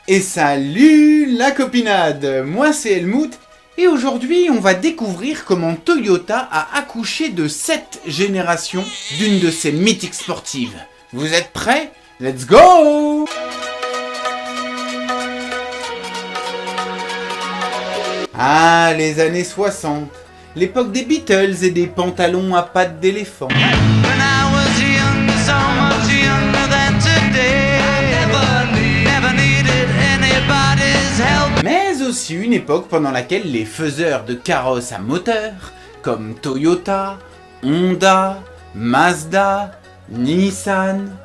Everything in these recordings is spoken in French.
Et salut la copinade, moi c'est Helmut et aujourd'hui on va découvrir comment Toyota a accouché de 7 générations d'une de ses mythiques sportives. Vous êtes prêts? Let's go! Ah, les années 60, l'époque des Beatles et des pantalons à pattes d'éléphant. Mais aussi une époque pendant laquelle les faiseurs de carrosses à moteur, comme Toyota, Honda, Mazda, Nissan,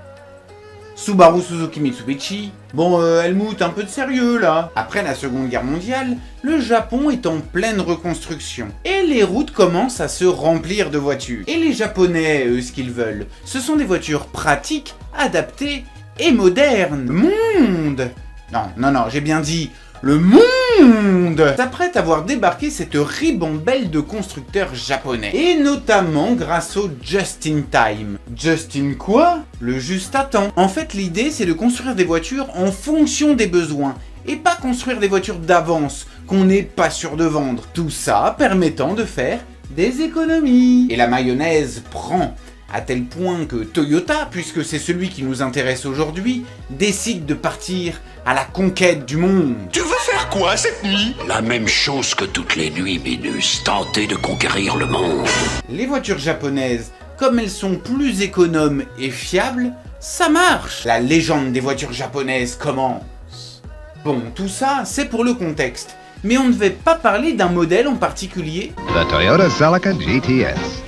Subaru Suzuki Mitsubishi... Bon, Helmut, un peu de sérieux là. Après la Seconde Guerre mondiale, le Japon est en pleine reconstruction. Et les routes commencent à se remplir de voitures. Et les Japonais, eux, ce qu'ils veulent, ce sont des voitures pratiques, adaptées et modernes. Monde! Non, j'ai bien dit... Le monde s'apprête à voir débarquer cette ribambelle de constructeurs japonais. Et notamment grâce au Just in Time. Just in quoi? Le juste à temps. En fait, l'idée, c'est de construire des voitures en fonction des besoins. Et pas construire des voitures d'avance qu'on n'est pas sûr de vendre. Tout ça permettant de faire des économies. Et la mayonnaise prend. À tel point que Toyota, puisque c'est celui qui nous intéresse aujourd'hui, décide de partir à la conquête du monde. Tu veux faire quoi cette nuit? La même chose que toutes les nuits, Minus, tenter de conquérir le monde. Les voitures japonaises, comme elles sont plus économes et fiables, ça marche. La légende des voitures japonaises commence. Bon, tout ça, c'est pour le contexte. Mais on ne va pas parler d'un modèle en particulier. The Toyota Celica GTS.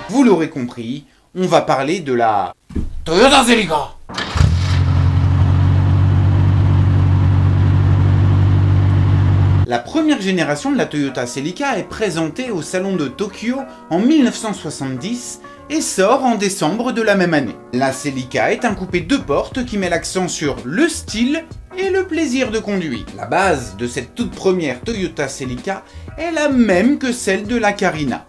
Vous l'aurez compris, on va parler de la Toyota Celica. La première génération de la Toyota Celica est présentée au salon de Tokyo en 1970 et sort en décembre de la même année. La Celica est un coupé 2 portes qui met l'accent sur le style et le plaisir de conduire. La base de cette toute première Toyota Celica est la même que celle de la Carina.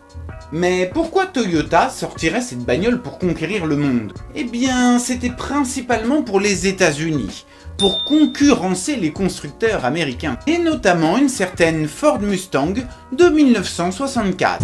Mais pourquoi Toyota sortirait cette bagnole pour conquérir le monde? Eh bien, c'était principalement pour les États-Unis, pour concurrencer les constructeurs américains, et notamment une certaine Ford Mustang de 1964.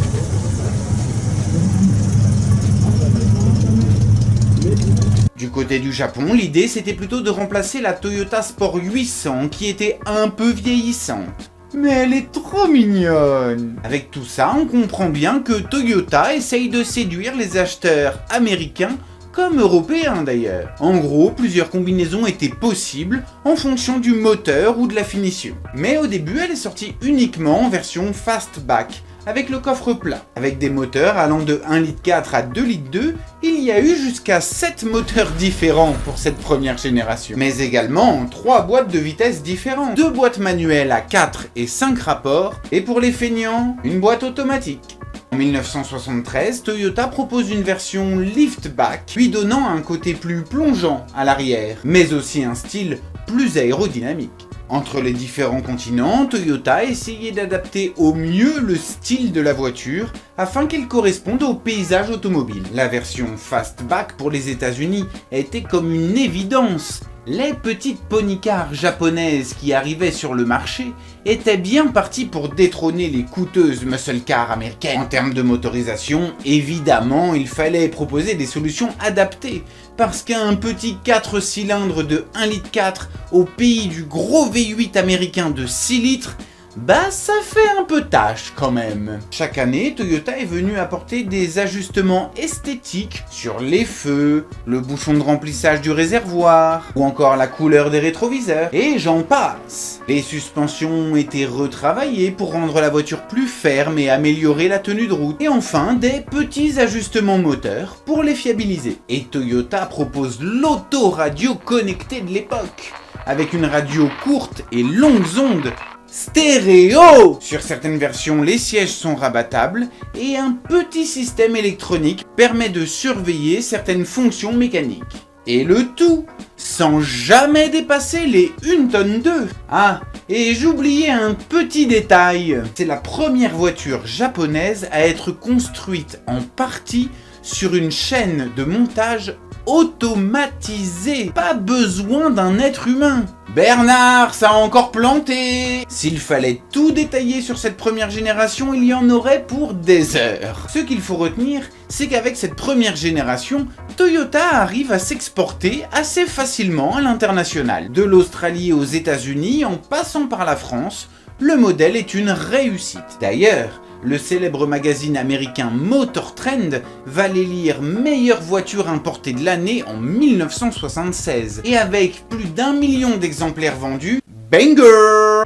Du côté du Japon, l'idée c'était plutôt de remplacer la Toyota Sport 800 qui était un peu vieillissante. Mais elle est trop mignonne! Avec tout ça, on comprend bien que Toyota essaye de séduire les acheteurs américains comme européens d'ailleurs. En gros, plusieurs combinaisons étaient possibles en fonction du moteur ou de la finition. Mais au début, elle est sortie uniquement en version fastback, avec le coffre plat. Avec des moteurs allant de 1,4 litre à 2,2 litres, il y a eu jusqu'à 7 moteurs différents pour cette première génération. Mais également 3 boîtes de vitesse différentes. 2 boîtes manuelles à 4 et 5 rapports, et pour les feignants, une boîte automatique. En 1973, Toyota propose une version liftback, lui donnant un côté plus plongeant à l'arrière, mais aussi un style plus aérodynamique. Entre les différents continents, Toyota a essayé d'adapter au mieux le style de la voiture afin qu'elle corresponde au paysage automobile. La version fastback pour les États-Unis était comme une évidence. Les petites pony-cars japonaises qui arrivaient sur le marché étaient bien parties pour détrôner les coûteuses muscle cars américaines. En termes de motorisation, évidemment, il fallait proposer des solutions adaptées, parce qu'un petit 4 cylindres de 1,4 litre au pays du gros V8 américain de 6 litres, bah ça fait un peu tâche quand même. Chaque année, Toyota est venu apporter des ajustements esthétiques sur les feux, le bouchon de remplissage du réservoir, ou encore la couleur des rétroviseurs, et j'en passe. Les suspensions ont été retravaillées pour rendre la voiture plus ferme et améliorer la tenue de route. Et enfin, des petits ajustements moteurs pour les fiabiliser. Et Toyota propose l'autoradio connectée de l'époque, avec une radio courte et longues ondes, stéréo! Sur certaines versions, les sièges sont rabattables et un petit système électronique permet de surveiller certaines fonctions mécaniques. Et le tout sans jamais dépasser les 1 tonne 2. Ah, et j'oubliais un petit détail. C'est la première voiture japonaise à être construite en partie sur une chaîne de montage automatisée. Pas besoin d'un être humain. Bernard, ça a encore planté! S'il fallait tout détailler sur cette première génération, il y en aurait pour des heures. Ce qu'il faut retenir, c'est qu'avec cette première génération, Toyota arrive à s'exporter assez facilement à l'international. De l'Australie aux États-Unis, en passant par la France, le modèle est une réussite. D'ailleurs, le célèbre magazine américain Motor Trend va l'élire meilleure voiture importée de l'année en 1976. Et avec plus d'1 million d'exemplaires vendus, banger!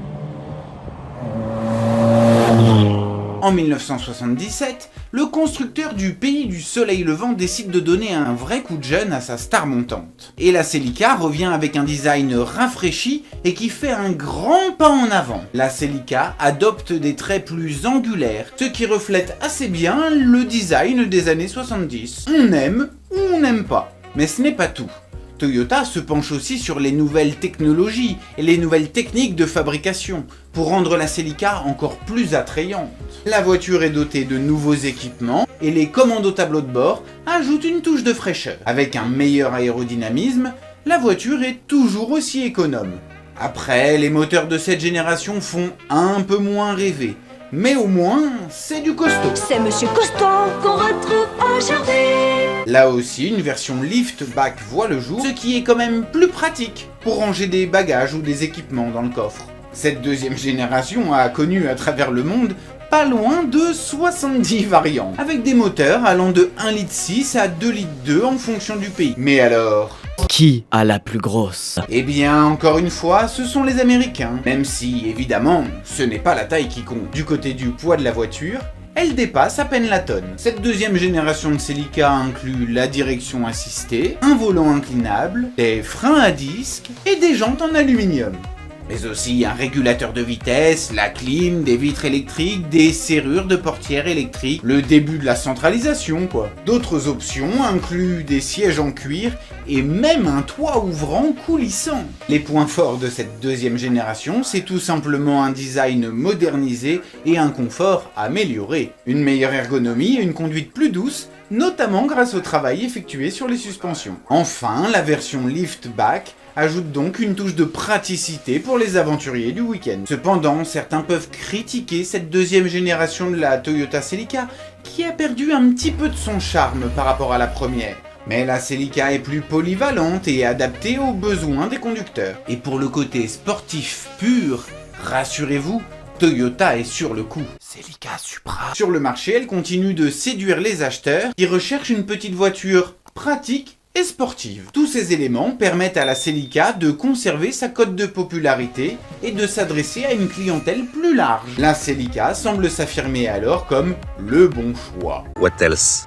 En 1977, le constructeur du Pays du Soleil Levant décide de donner un vrai coup de jeune à sa star montante. Et la Celica revient avec un design rafraîchi et qui fait un grand pas en avant. La Celica adopte des traits plus angulaires, ce qui reflète assez bien le design des années 70. On aime ou on n'aime pas. Mais ce n'est pas tout. Toyota se penche aussi sur les nouvelles technologies et les nouvelles techniques de fabrication pour rendre la Celica encore plus attrayante. La voiture est dotée de nouveaux équipements et les commandos tableau de bord ajoutent une touche de fraîcheur. Avec un meilleur aérodynamisme, la voiture est toujours aussi économe. Après, les moteurs de cette génération font un peu moins rêver, mais au moins, c'est du costaud. C'est Monsieur Costaud qu'on retrouve aujourd'hui. Là aussi, une version liftback voit le jour, ce qui est quand même plus pratique pour ranger des bagages ou des équipements dans le coffre. Cette deuxième génération a connu à travers le monde pas loin de 70 variantes, avec des moteurs allant de 1,6 litre à 2,2 litres en fonction du pays. Mais alors, qui a la plus grosse? eh bien, encore une fois, ce sont les Américains. Même si, évidemment, ce n'est pas la taille qui compte. Du côté du poids de la voiture, elle dépasse à peine la tonne. Cette deuxième génération de Celica inclut la direction assistée, un volant inclinable, des freins à disque et des jantes en aluminium. Mais aussi un régulateur de vitesse, la clim, des vitres électriques, des serrures de portières électriques, le début de la centralisation quoi. D'autres options incluent des sièges en cuir et même un toit ouvrant coulissant. Les points forts de cette deuxième génération, c'est tout simplement un design modernisé et un confort amélioré. Une meilleure ergonomie et une conduite plus douce, notamment grâce au travail effectué sur les suspensions. Enfin, la version liftback ajoute donc une touche de praticité pour les aventuriers du week-end. Cependant, certains peuvent critiquer cette deuxième génération de la Toyota Celica qui a perdu un petit peu de son charme par rapport à la première. Mais la Celica est plus polyvalente et adaptée aux besoins des conducteurs. Et pour le côté sportif pur, rassurez-vous, Toyota est sur le coup. Celica Supra. Sur le marché, elle continue de séduire les acheteurs qui recherchent une petite voiture pratique et sportive. Tous ces éléments permettent à la Celica de conserver sa cote de popularité et de s'adresser à une clientèle plus large. La Celica semble s'affirmer alors comme le bon choix. What else?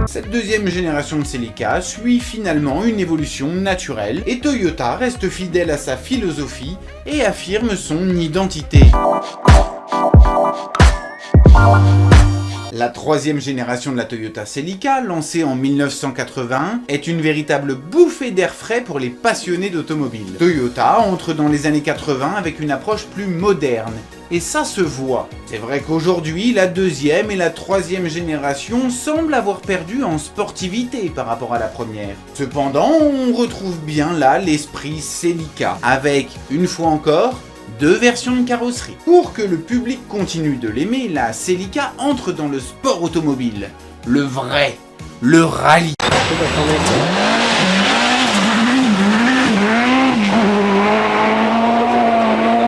Cette deuxième génération de Celica suit finalement une évolution naturelle et Toyota reste fidèle à sa philosophie et affirme son identité. La troisième génération de la Toyota Celica, lancée en 1981, est une véritable bouffée d'air frais pour les passionnés d'automobile. Toyota entre dans les années 80 avec une approche plus moderne, et ça se voit. C'est vrai qu'aujourd'hui, la deuxième et la troisième génération semblent avoir perdu en sportivité par rapport à la première. Cependant, on retrouve bien là l'esprit Celica, avec, une fois encore, deux versions de carrosserie. Pour que le public continue de l'aimer, la Celica entre dans le sport automobile. Le vrai, le rallye.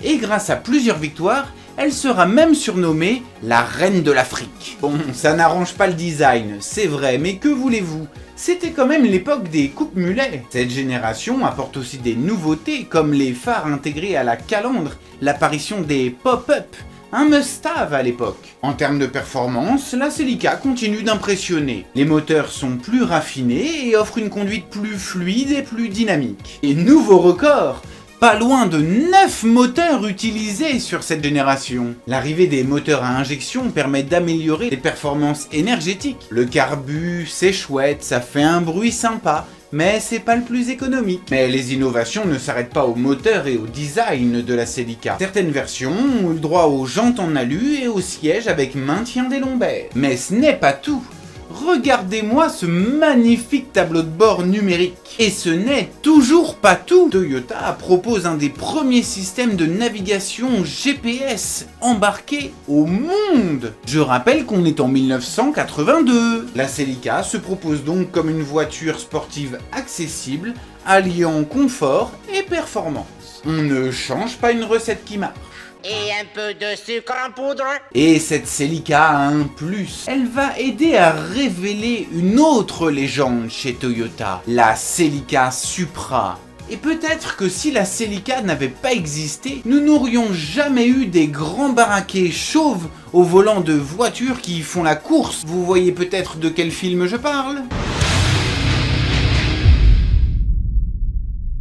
Et grâce à plusieurs victoires, elle sera même surnommée la reine de l'Afrique. Bon, ça n'arrange pas le design, c'est vrai, mais que voulez-vous ? C'était quand même l'époque des coupes mulets. Cette génération apporte aussi des nouveautés comme les phares intégrés à la calandre, l'apparition des pop-up, un must-have à l'époque. En termes de performance, la Celica continue d'impressionner. Les moteurs sont plus raffinés et offrent une conduite plus fluide et plus dynamique. Et nouveau record! Pas loin de 9 moteurs utilisés sur cette génération. L'arrivée des moteurs à injection permet d'améliorer les performances énergétiques. Le carbu, c'est chouette, ça fait un bruit sympa, mais c'est pas le plus économique. Mais les innovations ne s'arrêtent pas au moteur et au design de la Celica. Certaines versions ont eu le droit aux jantes en alu et aux sièges avec maintien des lombaires. Mais ce n'est pas tout. Regardez-moi ce magnifique tableau de bord numérique. Et ce n'est toujours pas tout. Toyota propose un des premiers systèmes de navigation GPS embarqué au monde. Je rappelle qu'on est en 1982. La Celica se propose donc comme une voiture sportive accessible, alliant confort et performance. On ne change pas une recette qui marche. Et un peu de sucre en poudre. Et cette Celica a un plus. Elle va aider à révéler une autre légende chez Toyota, la Celica Supra. Et peut-être que si la Celica n'avait pas existé, nous n'aurions jamais eu des grands baraquets chauves au volant de voitures qui font la course. Vous voyez peut-être de quel film je parle ?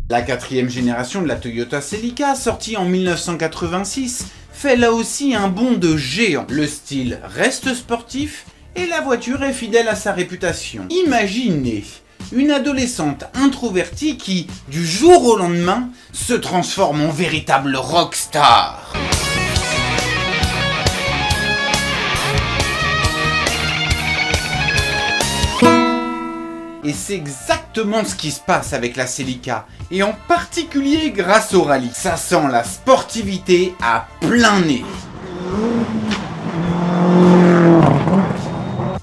La 4e génération de la Toyota Celica, sortie en 1986, fait là aussi un bond de géant. Le style reste sportif et la voiture est fidèle à sa réputation. Imaginez une adolescente introvertie qui, du jour au lendemain, se transforme en véritable rockstar. Et c'est exactement ce qui se passe avec la Celica, et en particulier grâce au rallye. Ça sent la sportivité à plein nez.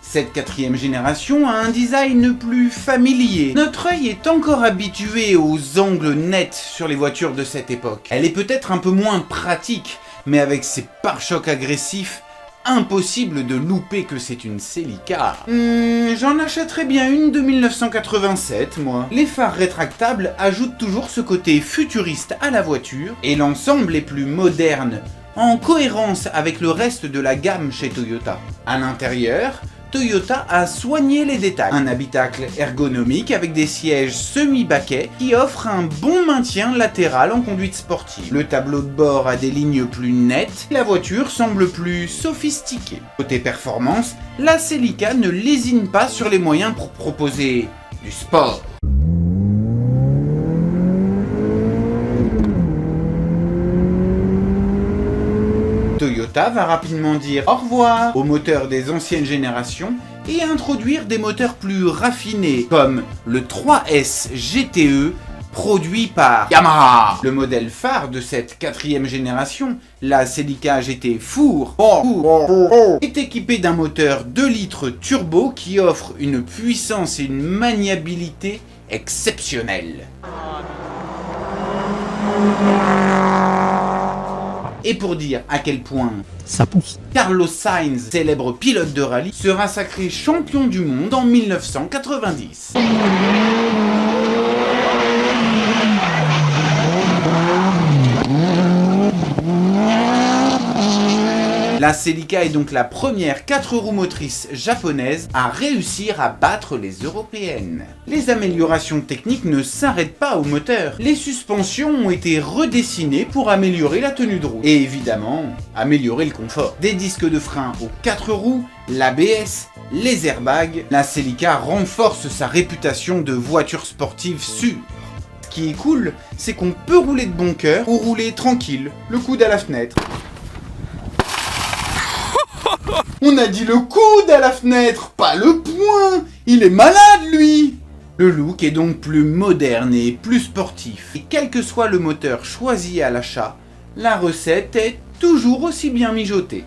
Cette 4e génération a un design plus familier. Notre œil est encore habitué aux angles nets sur les voitures de cette époque. Elle est peut-être un peu moins pratique, mais avec ses pare-chocs agressifs, impossible de louper que c'est une Celica. J'en achèterais bien une de 1987, moi. Les phares rétractables ajoutent toujours ce côté futuriste à la voiture, et l'ensemble est plus moderne, en cohérence avec le reste de la gamme chez Toyota. À l'intérieur, Toyota a soigné les détails. Un habitacle ergonomique avec des sièges semi-baquets qui offrent un bon maintien latéral en conduite sportive. Le tableau de bord a des lignes plus nettes, la voiture semble plus sophistiquée. Côté performance, la Celica ne lésine pas sur les moyens pour proposer du sport. Toyota va rapidement dire au revoir aux moteurs des anciennes générations et introduire des moteurs plus raffinés comme le 3S GTE produit par Yamaha. Le modèle phare de cette 4e génération, la Celica GT Four, est équipé d'un moteur 2 litres turbo qui offre une puissance et une maniabilité exceptionnelles. Et pour dire à quel point Ça pousse. Carlos Sainz, célèbre pilote de rallye, sera sacré champion du monde en 1990. La Celica est donc la première 4 roues motrices japonaise à réussir à battre les européennes. Les améliorations techniques ne s'arrêtent pas au moteur. Les suspensions ont été redessinées pour améliorer la tenue de route. Et évidemment, améliorer le confort. Des disques de frein aux 4 roues, l'ABS, les airbags, la Celica renforce sa réputation de voiture sportive sûre. Ce qui est cool, c'est qu'on peut rouler de bon cœur ou rouler tranquille, le coude à la fenêtre. On a dit le coude à la fenêtre, pas le poing. Il est malade, lui. Le look est donc plus moderne et plus sportif. Et quel que soit le moteur choisi à l'achat, la recette est toujours aussi bien mijotée.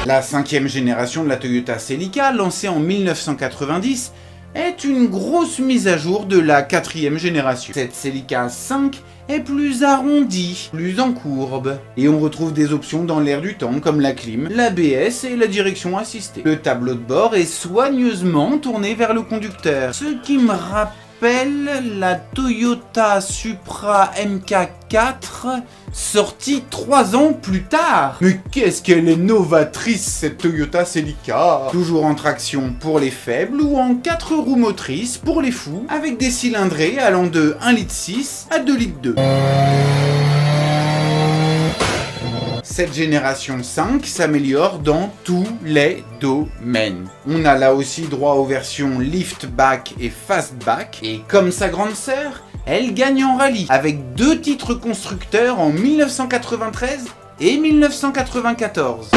La 5e génération de la Toyota Celica, lancée en 1990, est une grosse mise à jour de la 4e génération. Cette Celica 5 est plus arrondie, plus en courbe, et on retrouve des options dans l'air du temps comme la clim, l'ABS et la direction assistée. Le tableau de bord est soigneusement tourné vers le conducteur, ce qui me rappelle la Toyota Supra MK4 sortie 3 ans plus tard. Mais qu'est-ce qu'elle est novatrice cette Toyota Celica. Toujours en traction pour les faibles ou en 4 roues motrices pour les fous, avec des cylindrés allant de 1,6 litre à 2,2 litres. Cette génération 5 s'améliore dans tous les domaines. On a là aussi droit aux versions liftback et fastback, et comme sa grande sœur, elle gagne en rallye, avec 2 titres constructeurs en 1993 et 1994.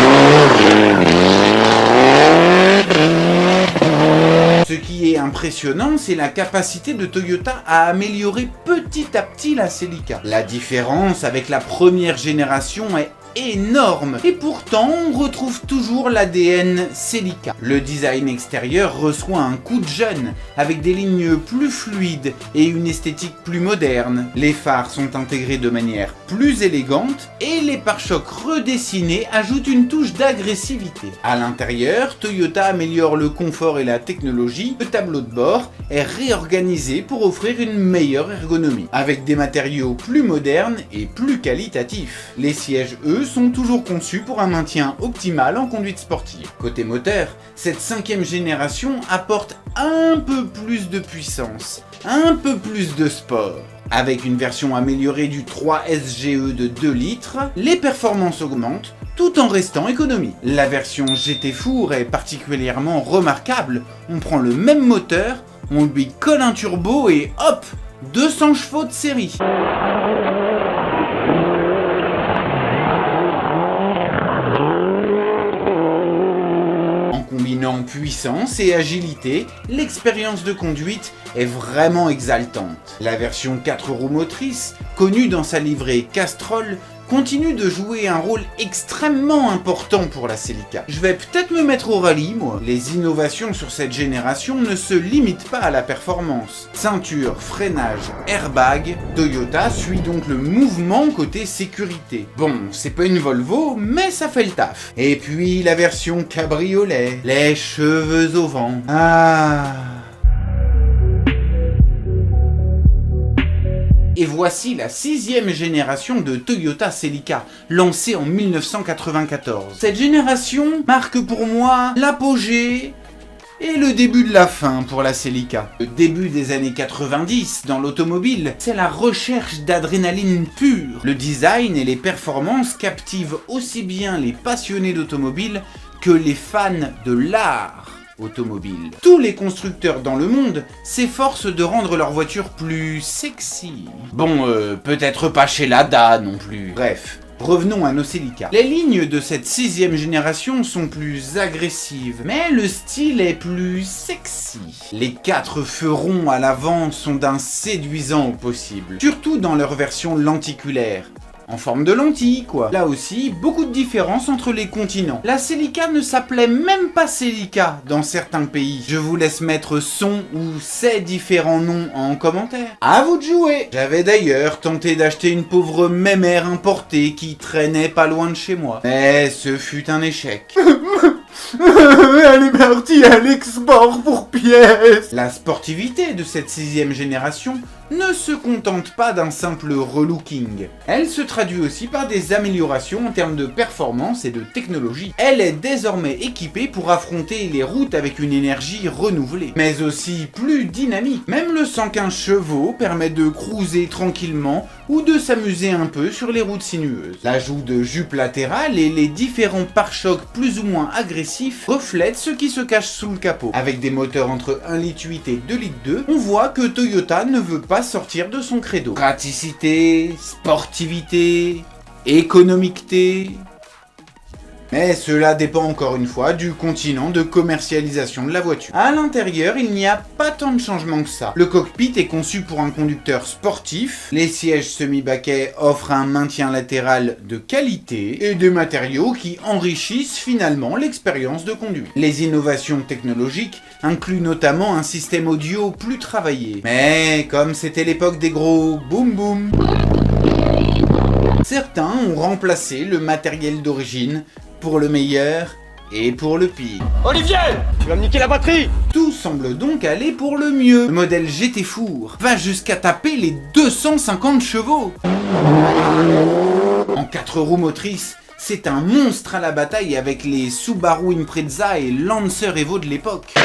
Ce qui est impressionnant, c'est la capacité de Toyota à améliorer petit à petit la Celica. La différence avec la première génération est énorme, et pourtant on retrouve toujours l'ADN Celica. Le design extérieur reçoit un coup de jeune, avec des lignes plus fluides et une esthétique plus moderne. Les phares sont intégrés de manière plus élégante, et les pare-chocs redessinés ajoutent une touche d'agressivité. À l'intérieur, Toyota améliore le confort et la technologie. Le tableau de bord est réorganisé pour offrir une meilleure ergonomie, avec des matériaux plus modernes et plus qualitatifs. Les sièges, eux, sont toujours conçus pour un maintien optimal en conduite sportive. Côté moteur, cette 5e génération apporte un peu plus de puissance, un peu plus de sport. Avec une version améliorée du 3 SGE de 2 litres, les performances augmentent tout en restant économique. La version GT Four est particulièrement remarquable. On prend le même moteur, on lui colle un turbo et hop, 200 chevaux de série. Combinant puissance et agilité, l'expérience de conduite est vraiment exaltante. La version 4 roues motrices, connue dans sa livrée Castrol, continue de jouer un rôle extrêmement important pour la Celica. Je vais peut-être me mettre au rallye, moi. Les innovations sur cette génération ne se limitent pas à la performance. Ceinture, freinage, airbag, Toyota suit donc le mouvement côté sécurité. Bon, c'est pas une Volvo, mais ça fait le taf. Et puis la version cabriolet, les cheveux au vent. Ah... Et voici la 6e génération de Toyota Celica, lancée en 1994. Cette génération marque pour moi l'apogée et le début de la fin pour la Celica. Le début des années 90 dans l'automobile, c'est la recherche d'adrénaline pure. Le design et les performances captivent aussi bien les passionnés d'automobile que les fans de l'art automobile. Tous les constructeurs dans le monde s'efforcent de rendre leur voiture plus sexy. Bon, peut-être pas chez Lada non plus. Bref, revenons à nos Celica. Les lignes de cette 6e génération sont plus agressives, mais le style est plus sexy. Les 4 feux ronds à l'avant sont d'un séduisant au possible, surtout dans leur version lenticulaire. En forme de lentille, quoi. Là aussi, beaucoup de différences entre les continents. La Celica ne s'appelait même pas Celica dans certains pays. Je vous laisse mettre son ou ses différents noms en commentaire. À vous de jouer. J'avais d'ailleurs tenté d'acheter une pauvre mémère importée qui traînait pas loin de chez moi. Mais ce fut un échec. Elle est partie à l'export pour pièces. La sportivité de cette 6e génération ne se contente pas d'un simple relooking. Elle se traduit aussi par des améliorations en termes de performance et de technologie. Elle est désormais équipée pour affronter les routes avec une énergie renouvelée, mais aussi plus dynamique. Même le 115 chevaux permet de cruiser tranquillement ou de s'amuser un peu sur les routes sinueuses. L'ajout de jupes latérales et les différents pare-chocs plus ou moins agressifs reflètent ce qui se cache sous le capot. Avec des moteurs entre 1,8 litre et 2,2 litres, on voit que Toyota ne veut pas sortir de son credo. Praticité, sportivité, économiqueté... Mais cela dépend encore une fois du continent de commercialisation de la voiture. À l'intérieur, il n'y a pas tant de changements que ça. Le cockpit est conçu pour un conducteur sportif, les sièges semi-baquets offrent un maintien latéral de qualité et des matériaux qui enrichissent finalement l'expérience de conduite. Les innovations technologiques incluent notamment un système audio plus travaillé. Mais comme c'était l'époque des gros boum boum, certains ont remplacé le matériel d'origine pour le meilleur et pour le pire. Olivier, tu vas me niquer la batterie. Tout semble donc aller pour le mieux. Le modèle GT Four va jusqu'à taper les 250 chevaux. En 4 roues motrices, c'est un monstre à la bataille avec les Subaru Impreza et Lancer Evo de l'époque.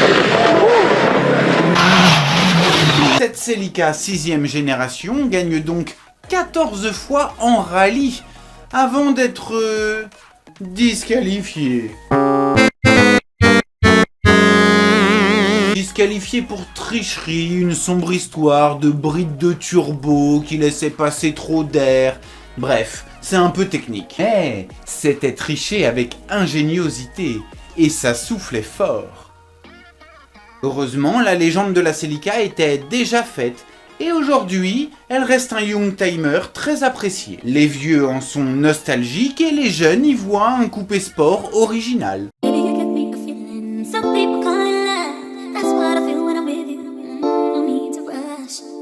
Cette Celica 6e génération gagne donc 14 fois en rallye avant d'être disqualifié. Disqualifié pour tricherie, une sombre histoire de bride de turbo qui laissait passer trop d'air, Bref, c'est un peu technique. Mais c'était triché avec ingéniosité, et ça soufflait fort. Heureusement, la légende de la Celica était déjà faite, et aujourd'hui, elle reste un Youngtimer très apprécié. Les vieux en sont nostalgiques et les jeunes y voient un coupé sport original.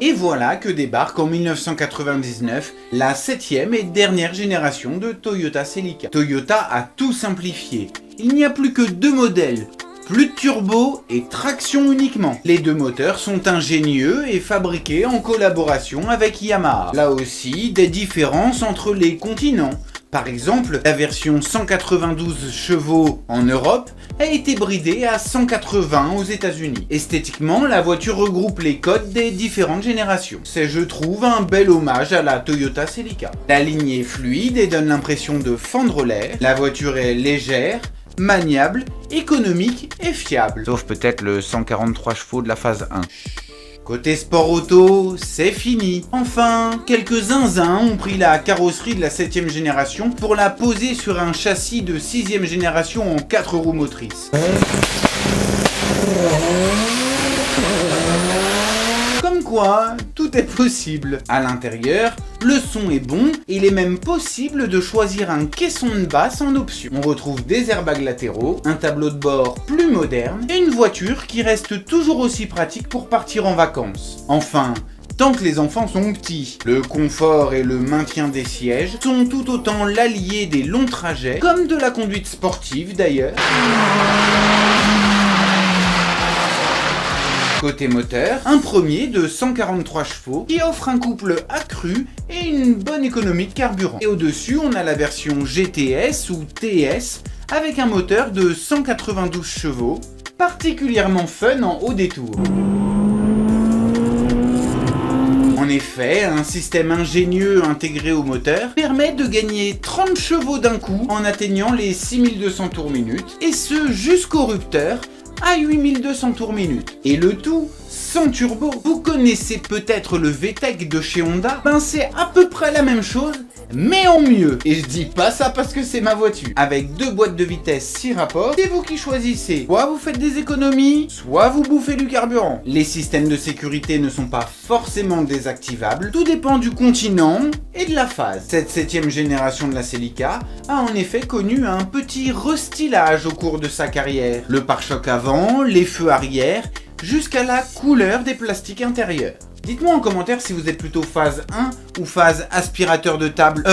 Et voilà que débarque en 1999 la 7e et dernière génération de Toyota Celica. Toyota a tout simplifié. Il n'y a plus que 2 modèles. Plus de turbo et traction uniquement. Les 2 moteurs sont ingénieux et fabriqués en collaboration avec Yamaha. Là aussi, des différences entre les continents. Par exemple, la version 192 chevaux en Europe a été bridée à 180 aux États-Unis. Esthétiquement, la voiture regroupe les codes des différentes générations. C'est, je trouve, un bel hommage à la Toyota Celica. La ligne est fluide et donne l'impression de fendre l'air. La voiture est légère, maniable, économique et fiable. Sauf peut-être le 143 chevaux de la phase 1. Côté sport auto, c'est fini. Enfin, quelques zinzins ont pris la carrosserie de la 7e génération pour la poser sur un châssis de 6e génération en 4 roues motrices. Comme quoi, tout est possible. À l'intérieur, le son est bon et il est même possible de choisir un caisson de basse en option. On retrouve des airbags latéraux, un tableau de bord plus moderne et une voiture qui reste toujours aussi pratique pour partir en vacances. Enfin, tant que les enfants sont petits, le confort et le maintien des sièges sont tout autant l'allié des longs trajets, comme de la conduite sportive d'ailleurs. Côté moteur, un premier de 143 chevaux qui offre un couple accru et une bonne économie de carburant. Et au-dessus, on a la version GTS ou TS avec un moteur de 192 chevaux, particulièrement fun en haut des tours. En effet, un système ingénieux intégré au moteur permet de gagner 30 chevaux d'un coup en atteignant les 6200 tours minute, et ce jusqu'au rupteur à 8200 tours minute. Et le tout sans turbo. Vous connaissez peut-être le VTEC de chez Honda? Ben c'est à peu près la même chose, mais en mieux. Et je dis pas ça parce que c'est ma voiture. Avec 2 boîtes de vitesse 6 rapports, c'est vous qui choisissez. Soit vous faites des économies, soit vous bouffez du carburant. Les systèmes de sécurité ne sont pas forcément désactivables, tout dépend du continent et de la phase. Cette 7e génération de la Celica a en effet connu un petit restylage au cours de sa carrière. Le pare-choc avant, les feux arrière, jusqu'à la couleur des plastiques intérieurs. Dites-moi en commentaire si vous êtes plutôt phase 1 ou phase aspirateur de table,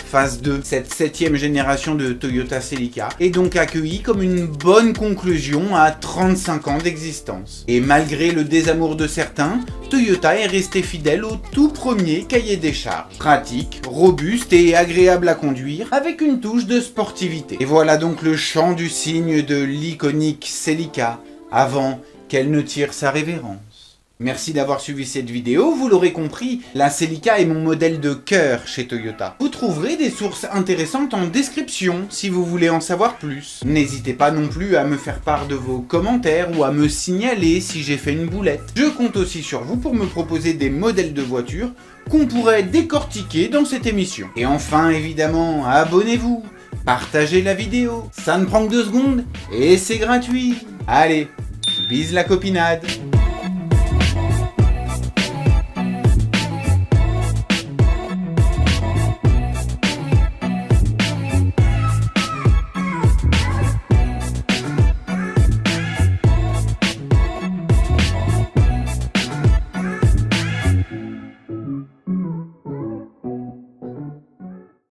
phase 2. Cette 7e génération de Toyota Celica est donc accueillie comme une bonne conclusion à 35 ans d'existence. Et malgré le désamour de certains, Toyota est resté fidèle au tout premier cahier des charges. Pratique, robuste et agréable à conduire, avec une touche de sportivité. Et voilà donc le chant du cygne de l'iconique Celica, avant qu'elle ne tire sa révérence. Merci d'avoir suivi cette vidéo, vous l'aurez compris, la Celica est mon modèle de cœur chez Toyota. Vous trouverez des sources intéressantes en description si vous voulez en savoir plus. N'hésitez pas non plus à me faire part de vos commentaires ou à me signaler si j'ai fait une boulette. Je compte aussi sur vous pour me proposer des modèles de voitures qu'on pourrait décortiquer dans cette émission. Et enfin, évidemment, abonnez-vous, partagez la vidéo, ça ne prend que 2 secondes et c'est gratuit. Allez, bise la copinade.